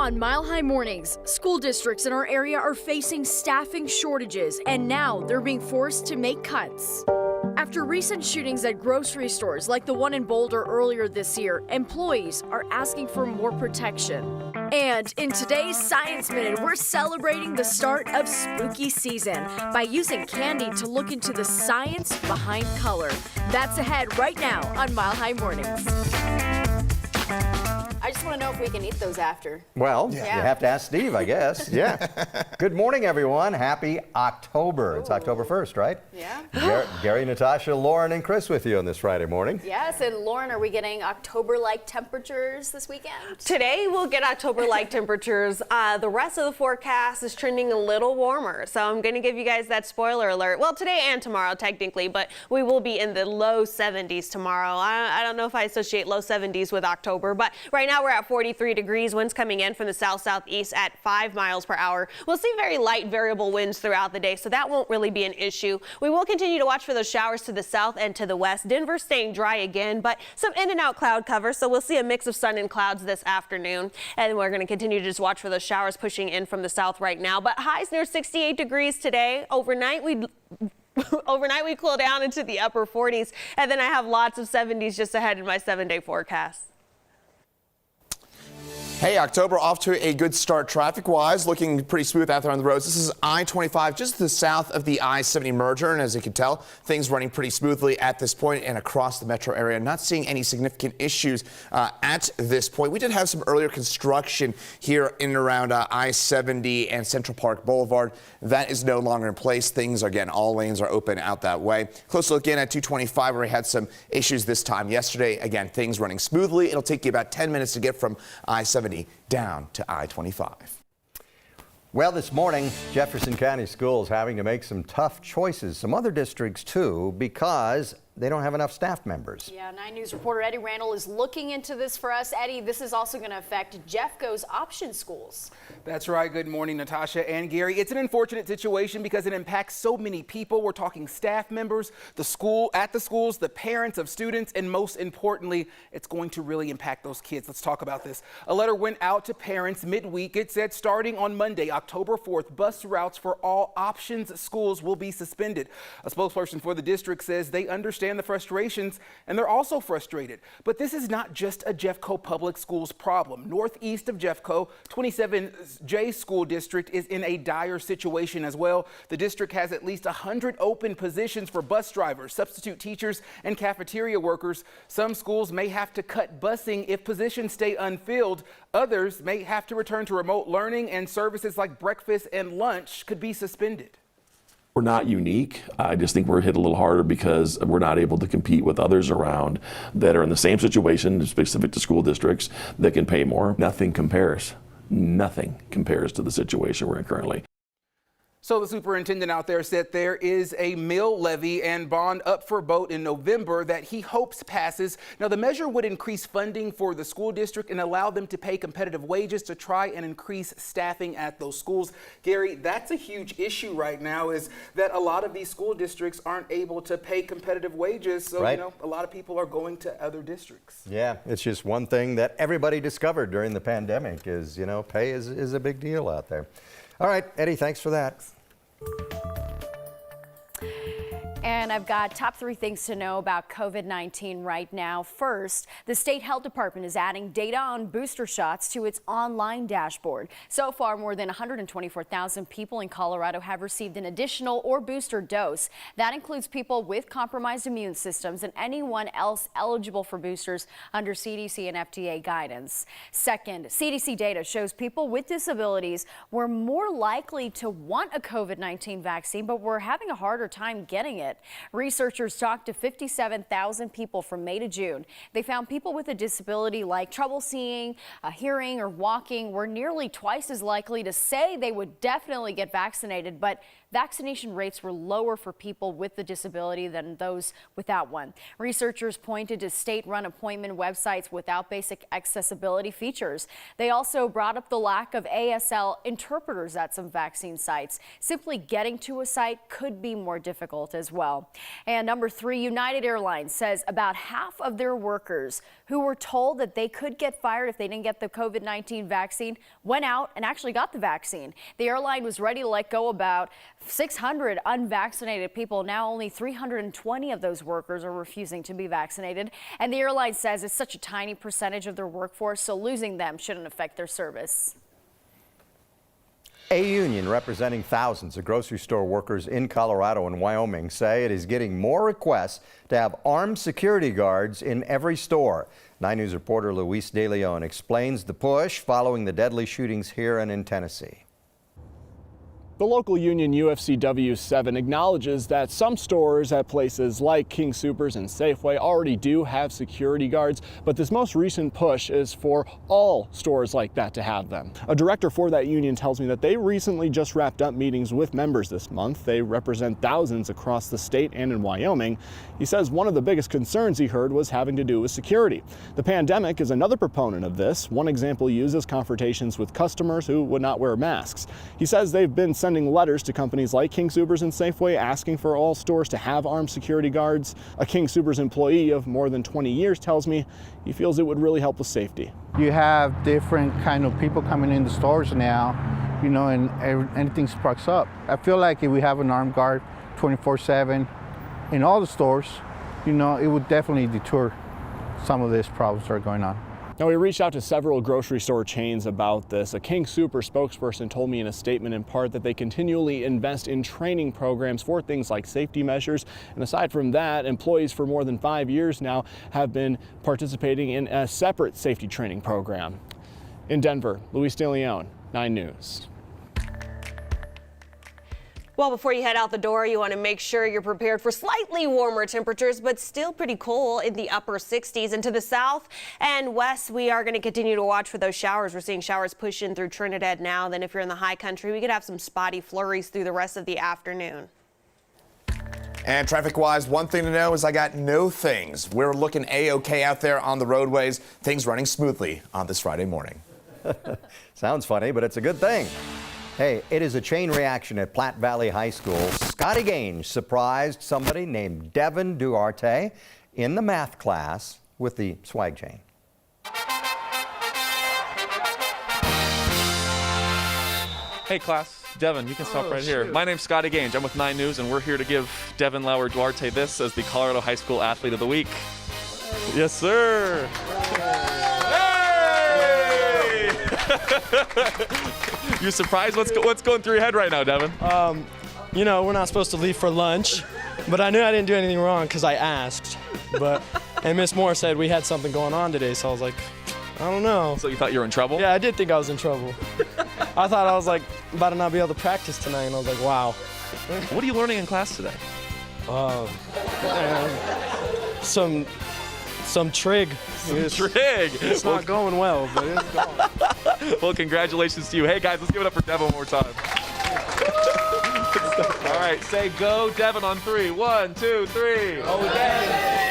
On Mile High Mornings, school districts in our area are facing staffing shortages, and now they're being forced to make cuts. After recent shootings at grocery stores like the one in Boulder earlier this year, employees are asking for more protection. And in today's Science Minute, we're celebrating the start of spooky season by using candy to look into the science behind color. That's ahead right now on Mile High Mornings. I just want to know if we can eat those after. Well, you have to ask Steve, I guess. Yeah. Good morning, everyone. Happy October. Ooh. It's October 1st, right? Yeah. Gary, Natasha, Lauren, and Chris with you on this Friday morning. Yes, and Lauren, are we getting October-like temperatures this weekend? Today we'll get October-like temperatures. The rest of the forecast is trending a little warmer, so I'm going to give you guys that spoiler alert. Well, today and tomorrow, technically, but we will be in the low 70s tomorrow. I don't know if I associate low 70s with October, but right now we're at 43 degrees. Winds coming in from the south-southeast at 5 miles per hour. We'll see very light variable winds throughout the day, so that won't really be an issue. We will continue to watch for those showers to the south and to the west. Denver staying dry again, but some in and out cloud cover, so we'll see a mix of sun and clouds this afternoon. And we're going to continue to just watch for those showers pushing in from the south right now. But highs near 68 degrees today. Overnight we cool down into the upper 40s, and then I have lots of 70s just ahead in my 7-day forecast. Hey, October off to a good start traffic-wise, looking pretty smooth out there on the roads. This is I-25, just to the south of the I-70 merger, and as you can tell, things running pretty smoothly at this point and across the metro area. Not seeing any significant issues at this point. We did have some earlier construction here in and around I-70 and Central Park Boulevard. That is no longer in place. Things, again, all lanes are open out that way. Close look in at 225, where we had some issues this time yesterday. Again, things running smoothly. It'll take you about 10 minutes to get from I-70 down to I-25. Well, this morning, Jefferson County Schools having to make some tough choices. Some other districts, too, because they don't have enough staff members. Yeah, 9 News reporter Eddie Randall is looking into this for us. Eddie, this is also going to affect Jeffco's option schools. That's right. Good morning, Natasha and Gary. It's an unfortunate situation because it impacts so many people. We're talking staff members, the schools, the parents of students, and most importantly, it's going to really impact those kids. Let's talk about this. A letter went out to parents midweek. It said starting on Monday, October 4th, bus routes for all options schools will be suspended. A spokesperson for the district says they understand the frustrations, and they're also frustrated. But this is not just a Jeffco Public Schools problem. Northeast of Jeffco, 27J School District is in a dire situation as well. The district has at least 100 open positions for bus drivers, substitute teachers, and cafeteria workers. Some schools may have to cut busing if positions stay unfilled. Others may have to return to remote learning, and services like breakfast and lunch could be suspended. We're not unique. I just think we're hit a little harder because we're not able to compete with others around that are in the same situation, specific to school districts, that can pay more. Nothing compares. Nothing compares to the situation we're in currently. So the superintendent out there said there is a mill levy and bond up for vote in November that he hopes passes. Now, the measure would increase funding for the school district and allow them to pay competitive wages to try and increase staffing at those schools. Gary, that's a huge issue right now, is that a lot of these school districts aren't able to pay competitive wages. So, right. You know, a lot of people are going to other districts. Yeah, it's just one thing that everybody discovered during the pandemic is, you know, pay is a big deal out there. All right, Eddie, thanks for that. And I've got top 3 things to know about COVID-19 right now. First, the state health department is adding data on booster shots to its online dashboard. So far, more than 124,000 people in Colorado have received an additional or booster dose. That includes people with compromised immune systems and anyone else eligible for boosters under CDC and FDA guidance. Second, CDC data shows people with disabilities were more likely to want a COVID-19 vaccine, but were having a harder time getting it. Researchers talked to 57,000 people from May to June. They found people with a disability like trouble seeing, hearing, or walking were nearly twice as likely to say they would definitely get vaccinated, but vaccination rates were lower for people with the disability than those without one. Researchers pointed to state-run appointment websites without basic accessibility features. They also brought up the lack of ASL interpreters at some vaccine sites. Simply getting to a site could be more difficult as well. And number 3, United Airlines says about half of their workers who were told that they could get fired if they didn't get the COVID-19 vaccine went out and actually got the vaccine. The airline was ready to let go about 600 unvaccinated people. Now only 320 of those workers are refusing to be vaccinated. And the airline says it's such a tiny percentage of their workforce, so losing them shouldn't affect their service. A union representing thousands of grocery store workers in Colorado and Wyoming say it is getting more requests to have armed security guards in every store. 9 News reporter Luis De Leon explains the push following the deadly shootings here and in Tennessee. The local union UFCW 7 acknowledges that some stores at places like King Soopers and Safeway already do have security guards, but this most recent push is for all stores like that to have them. A director for that union tells me that they recently just wrapped up meetings with members this month. They represent thousands across the state and in Wyoming. He says one of the biggest concerns he heard was having to do with security. The pandemic is another proponent of this. One example uses confrontations with customers who would not wear masks. He says they've been sending letters to companies like King Soopers and Safeway asking for all stores to have armed security guards. A King Soopers employee of more than 20 years tells me he feels it would really help with safety. You have different kind of people coming in the stores now, you know, and anything sparks up. I feel like if we have an armed guard 24/7 in all the stores, you know, it would definitely deter some of these problems that are going on. Now, we reached out to several grocery store chains about this. A King Soopers spokesperson told me in a statement in part that they continually invest in training programs for things like safety measures. And aside from that, employees for more than 5 years now have been participating in a separate safety training program. In Denver, Luis De Leon, 9 News. Well, before you head out the door, you want to make sure you're prepared for slightly warmer temperatures, but still pretty cool in the upper 60s. And to the south and west, we are going to continue to watch for those showers. We're seeing showers push in through Trinidad now. Then if you're in the high country, we could have some spotty flurries through the rest of the afternoon. And traffic-wise, one thing to know is I got no things. We're looking A-OK out there on the roadways. Things running smoothly on this Friday morning. Sounds funny, but it's a good thing. Hey, it is a chain reaction at Platte Valley High School. Scotty Gaines surprised somebody named Devin Duarte in the math class with the swag chain. Hey class, Devin, you can stop right here. My name's Scotty Gaines. I'm with 9 News, and we're here to give Devin Lauer Duarte this as the Colorado High School Athlete of the Week. Yes, sir. You surprised? What's going through your head right now, Devin? You know, we're not supposed to leave for lunch, but I knew I didn't do anything wrong because I asked. And Miss Moore said we had something going on today, so I was like, I don't know. So you thought you were in trouble? Yeah, I did think I was in trouble. I thought I was like about to not be able to practice tonight, and I was like, wow. What are you learning in class today? Some trig. Trig. It's not going well, but it's going. Well, congratulations to you. Hey guys, let's give it up for Devin one more time. All right, say go Devin on 3. 1, 2, 3. Oh, Devin.